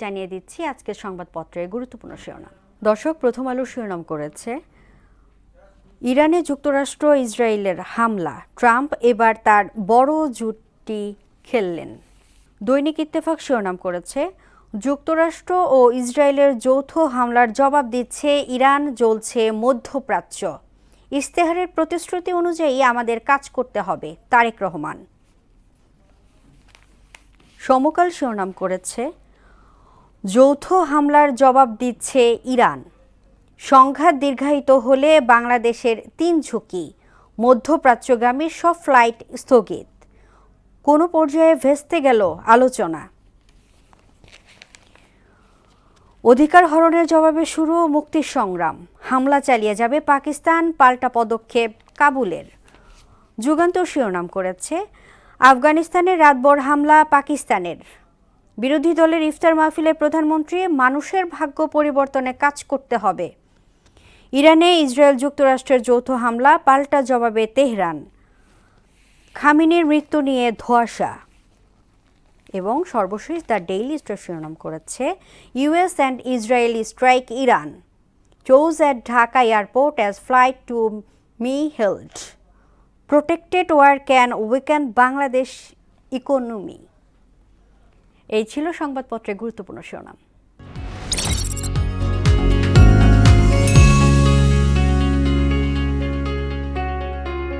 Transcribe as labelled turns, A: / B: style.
A: জানিয়ে দিচ্ছি আজকের সংবাদপত্রের গুরুত্বপূর্ণ শিরোনাম। দর্শক, প্রথম আলো শিরোনাম করেছে ইরানে যুক্তরাষ্ট্র ইসরায়েলের হামলা, ট্রাম্প এবার তার বড় জুটি খেললেন। দৈনিক ইত্তেফাক শিরোনাম করেছে যুক্তরাষ্ট্র ও ইসরায়েলের যৌথ হামলার জবাব দিচ্ছে ইরান, জ্বলছে মধ্যপ্রাচ্য। ইশতেহারের প্রতিশ্রুতি অনুযায়ী আমাদের কাজ করতে হবে, তারেক রহমান। সমকাল শিরোনাম করেছে যৌথ হামলার জবাব দিচ্ছে ইরান, সংঘাত দীর্ঘায়িত হলে বাংলাদেশের ৩ ঝুঁকি, মধ্যপ্রাচ্যগামী সব ফ্লাইট স্থগিত, কোনো পর্যায়ে ভেস্তে গেল আলোচনা। অধিকার হরণের জবাবে শুরু মুক্তির সংগ্রাম, হামলা চালিয়ে যাবে পাকিস্তান, পাল্টা পদক্ষেপ কাবুলের। যুগান্তর শিরোনাম করেছে আফগানিস্তানের রাতভর হামলা পাকিস্তানের, বিরোধী দলের ইফতার মাহফিলের প্রধানমন্ত্রী, মানুষের ভাগ্য পরিবর্তনে কাজ করতে হবে। ইরানে ইসরায়েল যুক্তরাষ্ট্রের যৌথ হামলা, পাল্টা জবাবে তেহরান, খামেনির মৃত্যু নিয়ে ধোঁয়াশা। এবং সর্বশেষ দ্য ডেইলি স্টার শিরোনাম করেছে US and Israeli strike Iran, chaos at Dhaka airport as flights to ME held, protracted war can weaken Bangladesh economy. এই ছিল সংবাদপত্রের গুরুত্বপূর্ণ শিরোনাম।